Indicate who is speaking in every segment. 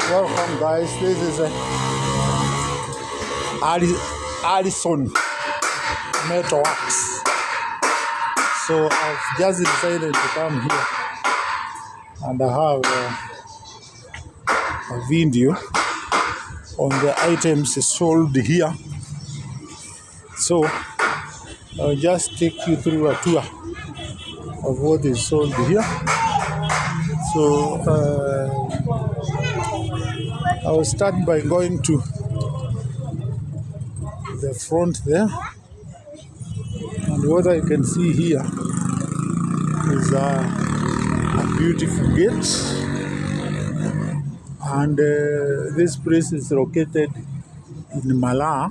Speaker 1: Welcome guys, this is Addison Metalworks. So I've just decided to come here and I have a video on the items sold here. So I'll just take you through a tour of what is sold here. So I will start by going to the front there, and what I can see here is a beautiful gate, and this place is located in Malaa.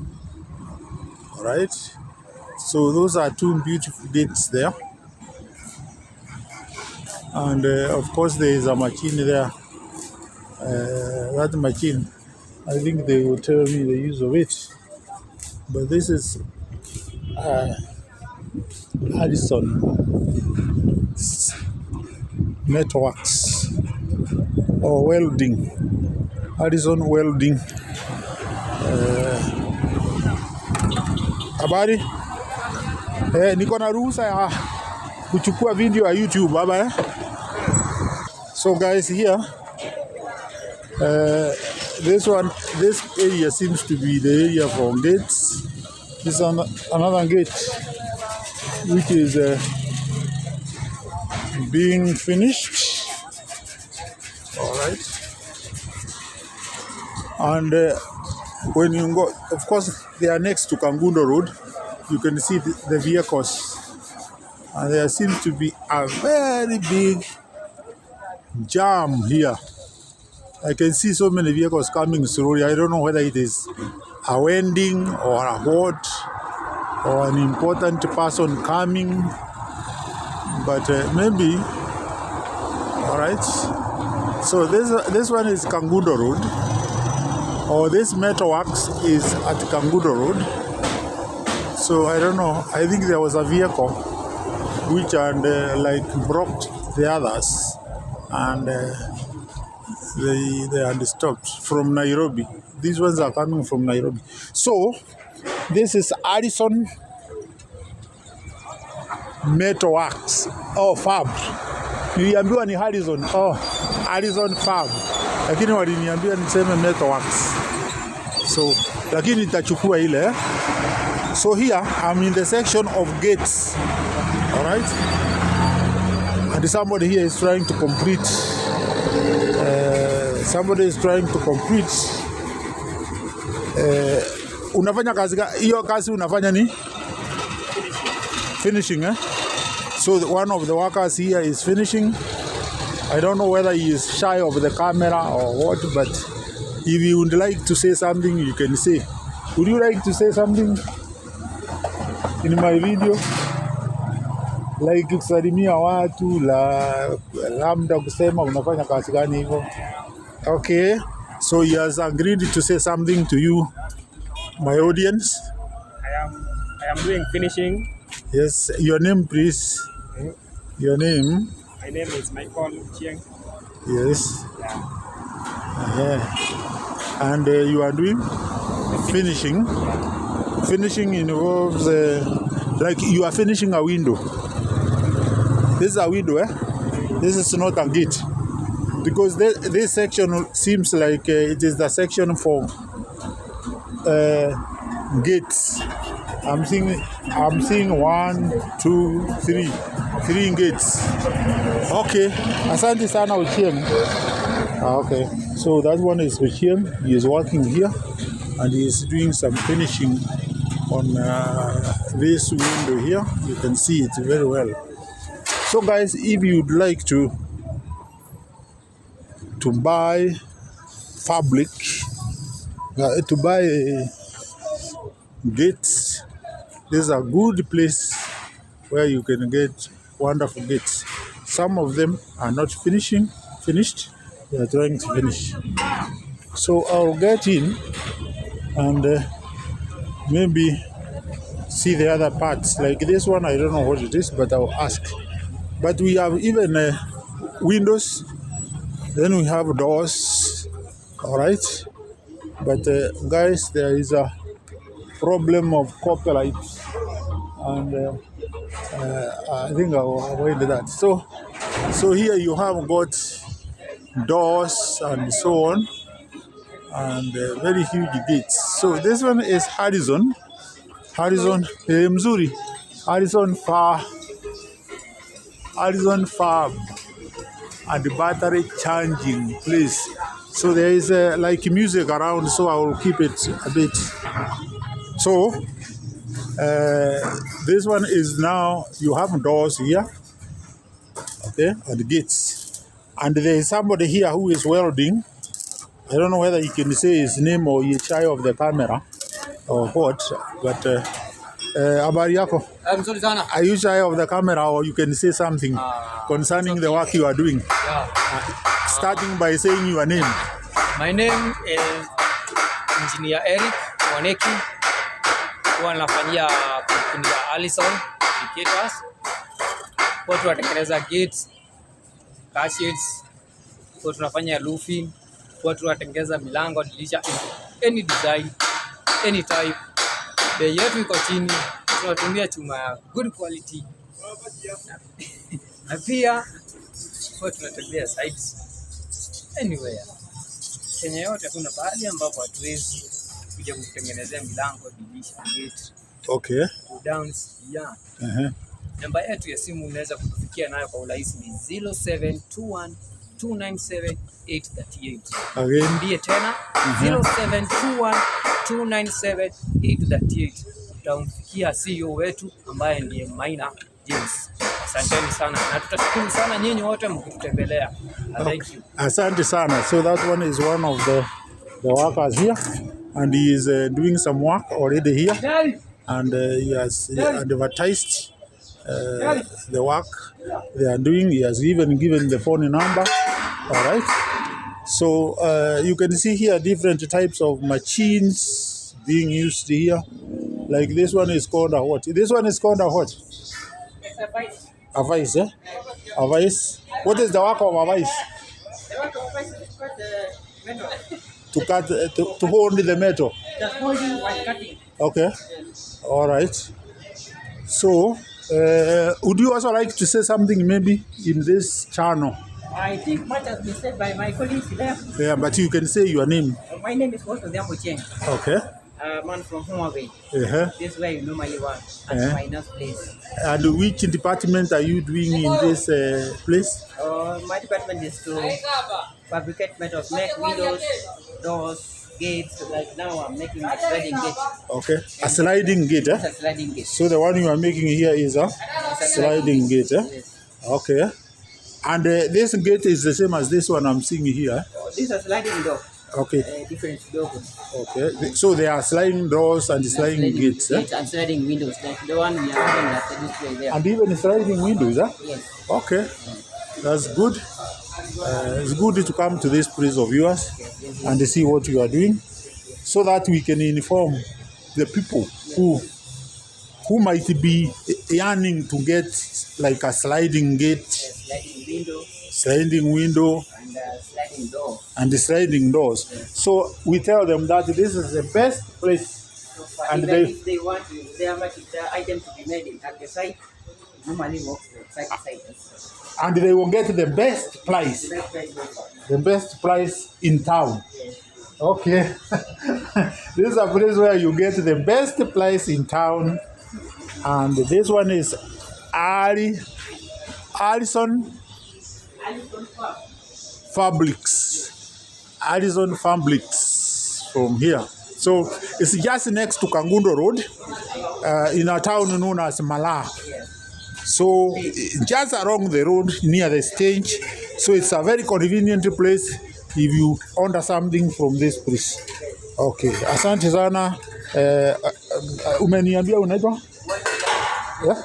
Speaker 1: All right, so those are two beautiful gates there, and of course there is a machine there. That machine, I think they will tell me the use of it. But this is Addison Metalworks or Welding. Addison Welding. Habari? Niko na ruhusa ya kuchukua video ya YouTube baba. So guys, here this area seems to be the area for gates. This is another gate which is being finished. All right, and when you go, of course, they are next to Kangundo Road. You can see the vehicles, and there seems to be a very big jam here. I can see so many vehicles coming slowly. I don't know whether it is a wedding or a what, or an important person coming, but maybe. All right. So this one is Kangundo Road, or this Metalworks is at Kangundo Road. So I don't know. I think there was a vehicle which like blocked the others, and they had stopped from Nairobi. These ones are coming from Nairobi. So this is Addison Metalworks. Oh, Fab. Niliambiwa ni Addison. Oh, Addison Fab. Lakini waliniambia niseme Metalworks. So, lakini nitachukua ile. So here I'm in the section of gates. All right? And somebody here is trying to complete. Somebody is trying to complete. Unafanya kazi hiyo kazi unafanya ni finishing, eh? So one of the workers here is finishing. I don't know whether he is shy of the camera or what, but if you would like to say something, you can say. Would you like to say something in my video? Like kusalimia watu, labda kusema unafanya kazi gani hivyo. Okay, so he has agreed to say something to you, my audience.
Speaker 2: I am doing finishing.
Speaker 1: Yes, your name please.
Speaker 2: Mm-hmm.
Speaker 1: Your name?
Speaker 2: My name is Michael Chieng.
Speaker 1: Yes.
Speaker 2: Yeah.
Speaker 1: And you are doing finishing. Finishing involves like you are finishing a window. This is a window, eh? This is not a gate. Because this section seems like it is the section for gates. I'm seeing 1, 2, 3 gates. Okay. Asante sana Ochieng. Okay. So that one is Ochieng. He is working here and he is doing some finishing on this window here. You can see it very well. So guys, if you'd like to buy fabric, to buy gates, this is a good place where you can get wonderful gates. Some of them are not finished. They are trying to finish. So I'll get in and maybe see the other parts. Like this one, I don't know what it is, but I'll ask. But we have even windows, then we have doors, All right, but guys, there is a problem of copyright, and I think I'll avoid that. So here you have got doors and so on, and very huge gates. So this one is Harrison Mzuri, Harrison Farm and battery charging place. So there is like music around, so I will keep it a bit. So this one is now, you have doors here, okay, and gates. And there is somebody here who is welding. I don't know whether you can say his name or he's shy of the camera or what, but habari yako?
Speaker 3: Mzuri sana.
Speaker 1: Are you shy of the camera, or you can say something concerning the work you are doing? Starting by saying your name.
Speaker 3: My name is Engineer Eric Waneki. Huwa nafanyia kampuni ya Allison Indicators. Kwa tunatengeneza gates, car shades, kwa tunafanya roofing, kwa tunatengeneza milango, dirisha, any design, any type. Bei yetu iko chini, tunatumia chuma ya good quality. Na pia kwa tunatengeneza sites anywhere. Kenya yote kuna bahali ambapo hatuwezi kuja kutengenezea milango, dirisha, gate.
Speaker 1: Okay.
Speaker 3: Downs, yeah. Namba yetu ya simu unaweza kutufikia nayo kwa urahisi ni 0721 297 838.
Speaker 1: Again.
Speaker 3: Ndiye tena 0721 297 838. Utamfikia CEO wetu ambaye ndiye Maina James. Asanteni sana na tutashukuru sana nyinyi wote mkitutembelea. Thank you.
Speaker 1: Asante sana. So that one is one of the workers here, and he is doing some work already here, and he has advertised the work they are doing. He has even given the phone number. All right. So you can see here different types of machines being used here. Like this one is called a what? This one is called a what? A vice, eh? A vice. What is the work of a vice?
Speaker 3: The work of vice is cut metal.
Speaker 1: To cut, to hold the metal.
Speaker 3: Just holding while cutting.
Speaker 1: Okay. All right. So, would you also like to say something maybe in this channel?
Speaker 3: I think much has been said by my colleagues there.
Speaker 1: Yeah, but you can say your name.
Speaker 3: My name is Cheng.
Speaker 1: Okay.
Speaker 3: A man from Homaway. This is where you normally work at finance place.
Speaker 1: And which department are you doing in this place?
Speaker 3: My department is to fabricate metals, make windows, doors, gates. Like now I'm making a sliding gate.
Speaker 1: Okay. A sliding gate, eh?
Speaker 3: It's a sliding gate.
Speaker 1: So the one you are making here is a sliding gate, eh?
Speaker 3: Yes.
Speaker 1: Okay. And this gate is the same as this one I'm seeing here?
Speaker 3: This is a sliding door.
Speaker 1: Okay.
Speaker 3: Different door.
Speaker 1: Okay. So there are sliding doors and sliding gates, eh?
Speaker 3: And sliding windows, like the one we are having at the display there.
Speaker 1: And even sliding windows, eh?
Speaker 3: Yes.
Speaker 1: Okay. That's good. It's good to come to this place of yours and see what you are doing, so that we can inform the people who might be yearning to get like a sliding gate, sliding window,
Speaker 3: and sliding door,
Speaker 1: and the sliding doors. So we tell them that this is the best place.
Speaker 3: So
Speaker 1: and
Speaker 3: if they want the item to be made at the site, normally work site to site.
Speaker 1: And they will get the best price. The best price in town. Okay. This is a place where you get the best price in town. And this one is Allison Fabrics. Allison Fabrics from here. So it's just next to Kangundo Road in a town known as Mala. So just along the road near the stage. So it's a very convenient place if you order something from this place. Okay, asante sana. Umeniambia unaitwa? Yeah?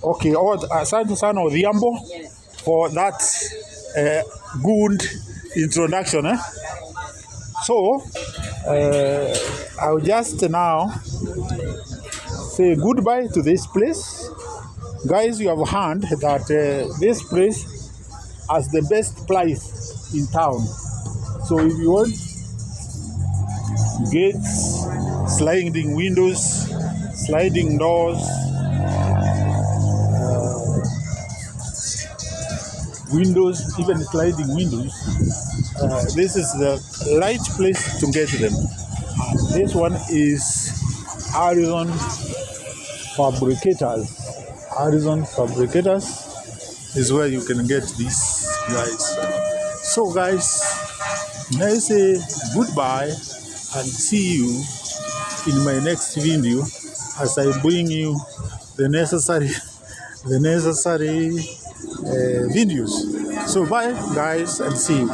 Speaker 1: Okay, asante sana Odhiambo for that good introduction. So I'll just now say goodbye to this place. Guys, you have heard that this place has the best price in town. So if you want gates, sliding windows, sliding doors, windows, even sliding windows, this is the right place to get them. This one is Arizon Fabricators. Arizon Fabricators is where you can get these guys. So guys, I say goodbye and see you in my next video as I bring you the necessary videos. So bye guys and see you.